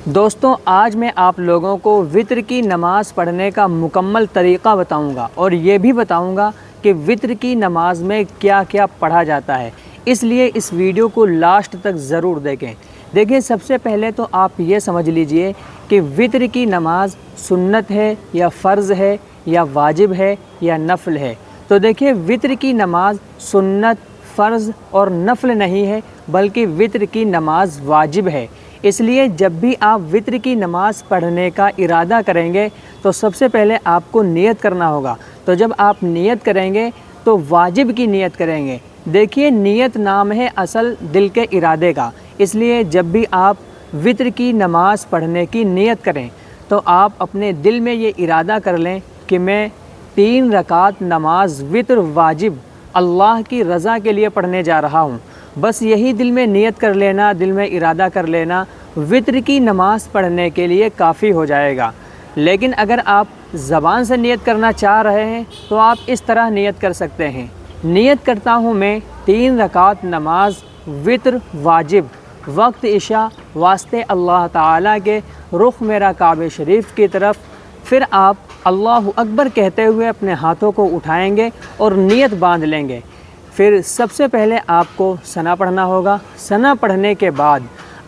دوستوں آج میں آپ لوگوں کو وطر کی نماز پڑھنے کا مکمل طریقہ بتاؤں گا اور یہ بھی بتاؤں گا کہ وطر کی نماز میں کیا کیا پڑھا جاتا ہے، اس لیے اس ویڈیو کو لاسٹ تک ضرور دیکھیں۔ سب سے پہلے تو آپ یہ سمجھ لیجئے کہ وطر کی نماز سنت ہے یا فرض ہے یا واجب ہے یا نفل ہے۔ تو دیکھیں وطر کی نماز سنت، فرض اور نفل نہیں ہے بلکہ وطر کی نماز واجب ہے۔ اس لیے جب بھی آپ وطر کی نماز پڑھنے کا ارادہ کریں گے تو سب سے پہلے آپ کو نیت کرنا ہوگا۔ تو جب آپ نیت کریں گے تو واجب کی نیت کریں گے۔ دیکھیے نیت نام ہے اصل دل کے ارادے کا، اس لیے جب بھی آپ وطر کی نماز پڑھنے کی نیت کریں تو آپ اپنے دل میں یہ ارادہ کر لیں کہ میں 3 رکعت نماز وطر واجب اللہ کی رضا کے لیے پڑھنے جا رہا ہوں۔ بس یہی دل میں نیت کر لینا، دل میں ارادہ کر لینا وطر کی نماز پڑھنے کے لیے کافی ہو جائے گا۔ لیکن اگر آپ زبان سے نیت کرنا چاہ رہے ہیں تو آپ اس طرح نیت کر سکتے ہیں، نیت کرتا ہوں میں 3 رکعت نماز وطر واجب وقت عشاء واسطے اللہ تعالیٰ کے، رخ میرا کعبہ شریف کی طرف۔ پھر آپ اللہ اکبر کہتے ہوئے اپنے ہاتھوں کو اٹھائیں گے اور نیت باندھ لیں گے۔ پھر سب سے پہلے آپ کو ثنا پڑھنا ہوگا۔ ثنا پڑھنے کے بعد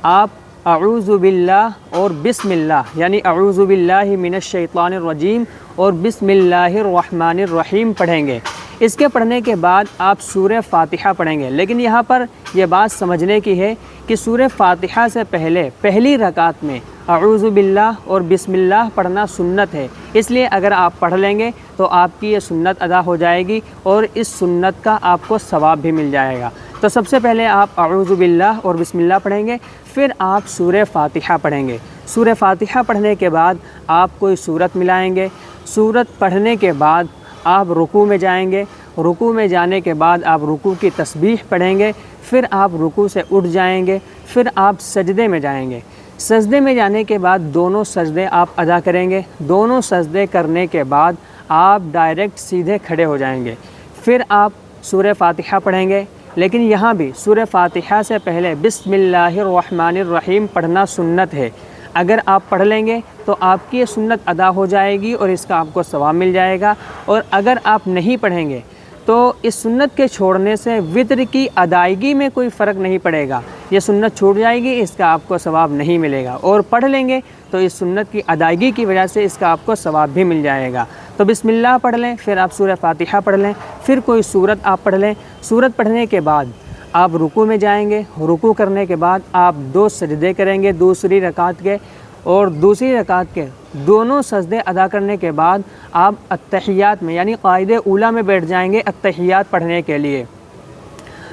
آپ اعوذ باللہ اور بسم اللہ یعنی اعوذ باللہ من الشیطان الرجیم اور بسم اللہ الرحمن الرحیم پڑھیں گے۔ اس کے پڑھنے کے بعد آپ سورہ فاتحہ پڑھیں گے، لیکن یہاں پر یہ بات سمجھنے کی ہے کہ سورہ فاتحہ سے پہلے پہلی رکعت میں اعوذ باللہ اور بسم اللہ پڑھنا سنت ہے، اس لیے اگر آپ پڑھ لیں گے تو آپ کی یہ سنت ادا ہو جائے گی اور اس سنت کا آپ کو ثواب بھی مل جائے گا۔ تو سب سے پہلے آپ اعوذ باللہ اور بسم اللہ پڑھیں گے، پھر آپ سورہ فاتحہ پڑھیں گے۔ سورہ فاتحہ پڑھنے کے بعد آپ کوئی سورت ملائیں گے۔ سورت پڑھنے کے بعد آپ رکوع میں جائیں گے۔ رکوع میں جانے کے بعد آپ رکوع کی تسبیح پڑھیں گے، پھر آپ رکوع سے اٹھ جائیں گے، پھر آپ سجدے میں جائیں گے۔ سجدے میں جانے کے بعد دونوں سجدے آپ ادا کریں گے۔ دونوں سجدے کرنے کے بعد آپ ڈائریکٹ سیدھے کھڑے ہو جائیں گے۔ پھر آپ سورہ فاتحہ پڑھیں گے، لیکن یہاں بھی سورہ فاتحہ سے پہلے بسم اللہ الرحمن الرحیم پڑھنا سنت ہے۔ اگر آپ پڑھ لیں گے تو آپ کی یہ سنت ادا ہو جائے گی اور اس کا آپ کو ثواب مل جائے گا، اور اگر آپ نہیں پڑھیں گے تو اس سنت کے چھوڑنے سے وطر کی ادائیگی میں کوئی فرق نہیں پڑے گا، یہ سنت چھوٹ جائے گی، اس کا آپ کو ثواب نہیں ملے گا، اور پڑھ لیں گے تو اس سنت کی ادائیگی کی وجہ سے اس کا آپ کو ثواب بھی مل جائے گا۔ تو بسم اللہ پڑھ لیں، پھر آپ سورہ فاتحہ پڑھ لیں، پھر کوئی سورت آپ پڑھ لیں۔ سورت پڑھنے کے بعد آپ رکوع میں جائیں گے۔ رکوع کرنے کے بعد آپ 2 سجدے کریں گے دوسری رکعت کے، اور دوسری رکعت کے دونوں سجدے ادا کرنے کے بعد آپ التحیات میں یعنی قاعدہ اولیٰ میں بیٹھ جائیں گے التحیات پڑھنے کے لیے۔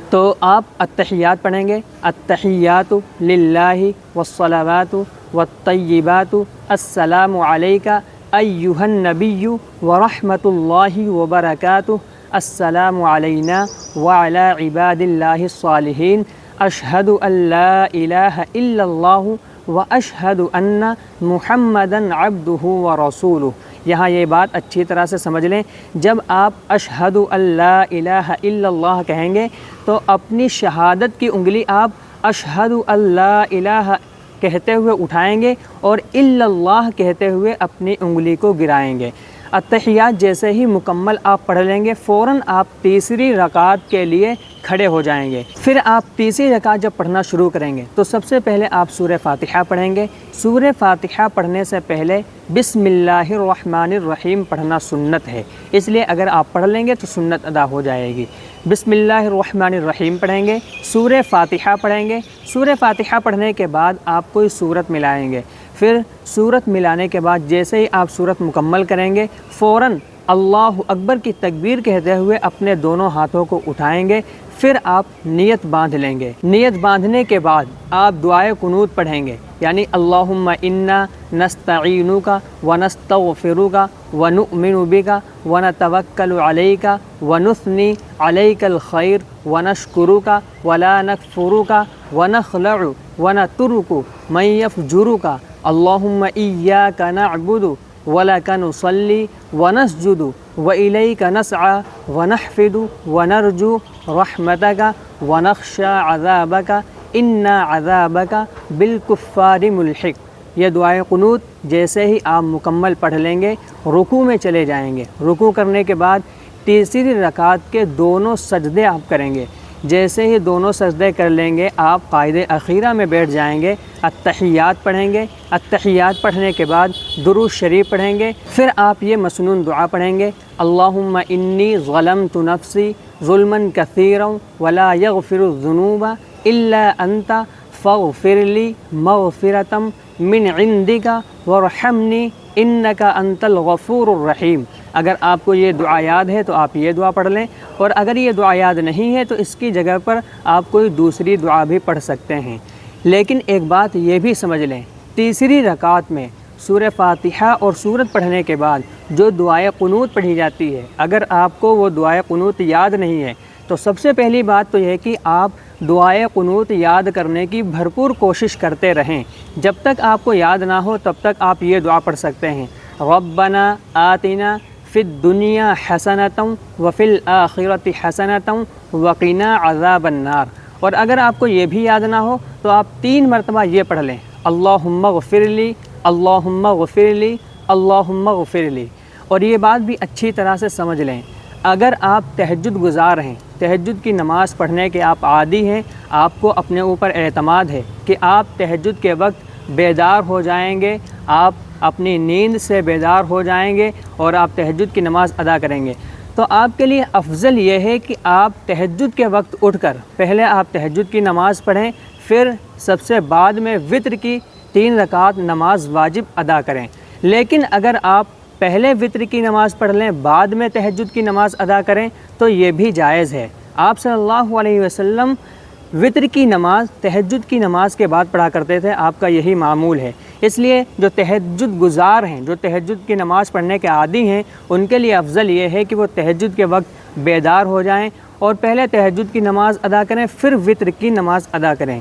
تو آپ التحیات پڑھیں گے، التحیات للہ والصلوات والطیبات السلام علیک ایھا النبی ورحمۃ اللہ وبرکاتہ، السلام علینا وعلی عباد اللہ الصالحین، اشہد ان لا الہ الا اللہ واشہد ان محمدً عبدہ ورسولہ۔ یہاں یہ بات اچھی طرح سے سمجھ لیں، جب آپ اشہد ان لا الہ الا اللہ کہیں گے تو اپنی شہادت کی انگلی آپ اشہد ان لا الہ کہتے ہوئے اٹھائیں گے اور الا اللہ کہتے ہوئے اپنی انگلی کو گرائیں گے۔ التحیات جیسے ہی مکمل آپ پڑھ لیں گے فوراً آپ تیسری رکعت کے لیے کھڑے ہو جائیں گے۔ پھر آپ تیسری رکعت جب پڑھنا شروع کریں گے تو سب سے پہلے آپ سورہ فاتحہ پڑھیں گے۔ سورہ فاتحہ پڑھنے سے پہلے بسم اللہ الرحمن الرحیم پڑھنا سنت ہے، اس لیے اگر آپ پڑھ لیں گے تو سنت ادا ہو جائے گی۔ بسم اللہ الرحمن الرحیم پڑھیں گے، سورہ فاتحہ پڑھیں گے۔ سورہ فاتحہ پڑھنے کے بعد آپ کوئی سورت ملائیں گے۔ پھر سورت ملانے کے بعد جیسے ہی آپ سورت مکمل کریں گے فوراً اللہ اکبر کی تکبیر کہتے ہوئے اپنے دونوں ہاتھوں کو اٹھائیں گے، پھر آپ نیت باندھ لیں گے۔ نیت باندھنے کے بعد آپ دعائے قنوت پڑھیں گے، یعنی اللہم انا نستعینک ونستغفرک ونؤمن بک ونتوکل علیک ونثنی علیک الخیر ونشکرک ولا نکفرک ونخلع ونترک من یفجرک اللہم ایاک نعبد وَلَكَ نُصَلِّي وَنَسْجُدُ وَإِلَيْكَ نَسْعَى وَنَحْفِدُ وَنَرْجُو رَحْمَتَكَ وَنَخْشَى عَذَابَكَ إِنَّ عَذَابَكَ بِالْكُفَّارِ مُلْحِقٌ۔ یہ دعائے قنوت جیسے ہی آپ مکمل پڑھ لیں گے رکوع میں چلے جائیں گے۔ رکوع کرنے کے بعد تیسری رکعت کے دونوں سجدے آپ کریں گے۔ جیسے ہی دونوں سجدے کر لیں گے آپ قاعدہ اخیرہ میں بیٹھ جائیں گے، التحیات پڑھیں گے۔ التحیات پڑھنے کے بعد درود شریف پڑھیں گے۔ پھر آپ یہ مسنون دعا پڑھیں گے، اللہم انی ظلمت نفسی ظلما کثیرا ولا یغفر الذنوب الا انت فاغفر لی مغفرۃ من عندک وارحمنی انک انت الغفور الرحیم۔ اگر آپ کو یہ دعا یاد ہے تو آپ یہ دعا پڑھ لیں، اور اگر یہ دعا یاد نہیں ہے تو اس کی جگہ پر آپ کوئی دوسری دعا بھی پڑھ سکتے ہیں۔ لیکن ایک بات یہ بھی سمجھ لیں، تیسری رکعت میں سورہ فاتحہ اور سورت پڑھنے کے بعد جو دعائے قنوت پڑھی جاتی ہے، اگر آپ کو وہ دعائے قنوت یاد نہیں ہے تو سب سے پہلی بات تو یہ ہے کہ آپ دعائے قنوت یاد کرنے کی بھرپور کوشش کرتے رہیں۔ جب تک آپ کو یاد نہ ہو تب تک آپ یہ دعا پڑھ سکتے ہیں، ربنا آتنا فی الدنیا حسنۃ وفی الآخرۃ حسنۃ وقنا عذاب النار۔ اور اگر آپ کو یہ بھی یاد نہ ہو تو آپ 3 مرتبہ یہ پڑھ لیں، اللہم اغفر لی، اللہم اغفر لی، اللہم اغفر لی۔ اور یہ بات بھی اچھی طرح سے سمجھ لیں، اگر آپ تہجد گزار ہیں، تہجد کی نماز پڑھنے کے آپ عادی ہیں، آپ کو اپنے اوپر اعتماد ہے کہ آپ تہجد کے وقت بیدار ہو جائیں گے، آپ اپنی نیند سے بیدار ہو جائیں گے اور آپ تہجد کی نماز ادا کریں گے، تو آپ کے لیے افضل یہ ہے کہ آپ تہجد کے وقت اٹھ کر پہلے آپ تہجد کی نماز پڑھیں، پھر سب سے بعد میں وتر کی 3 رکعت نماز واجب ادا کریں۔ لیکن اگر آپ پہلے وتر کی نماز پڑھ لیں بعد میں تہجد کی نماز ادا کریں تو یہ بھی جائز ہے۔ آپ صلی اللہ علیہ وسلم وتر کی نماز تہجد کی نماز کے بعد پڑھا کرتے تھے، آپ کا یہی معمول ہے۔ اس لیے جو تہجد گزار ہیں، جو تہجد کی نماز پڑھنے کے عادی ہیں، ان کے لیے افضل یہ ہے کہ وہ تہجد کے وقت بیدار ہو جائیں اور پہلے تہجد کی نماز ادا کریں، پھر وتر کی نماز ادا کریں۔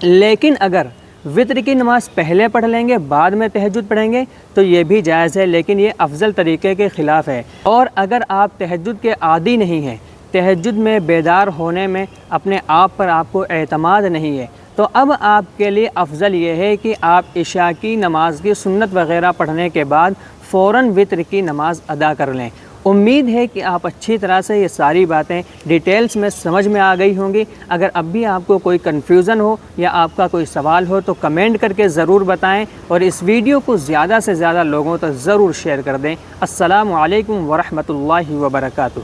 لیکن اگر وتر کی نماز پہلے پڑھ لیں گے بعد میں تہجد پڑھیں گے تو یہ بھی جائز ہے، لیکن یہ افضل طریقے کے خلاف ہے۔ اور اگر آپ تہجد کے عادی نہیں ہیں، تہجد میں بیدار ہونے میں اپنے آپ پر آپ کو اعتماد نہیں ہے، تو اب آپ کے لیے افضل یہ ہے کہ آپ عشاء کی نماز کی سنت وغیرہ پڑھنے کے بعد فوراً وتر کی نماز ادا کر لیں۔ امید ہے کہ آپ اچھی طرح سے یہ ساری باتیں ڈیٹیلز میں سمجھ میں آ گئی ہوں گی۔ اگر اب بھی آپ کو کوئی کنفیوژن ہو یا آپ کا کوئی سوال ہو تو کمنٹ کر کے ضرور بتائیں، اور اس ویڈیو کو زیادہ سے زیادہ لوگوں تک ضرور شیئر کر دیں۔ السلام علیکم ورحمۃ اللہ وبرکاتہ۔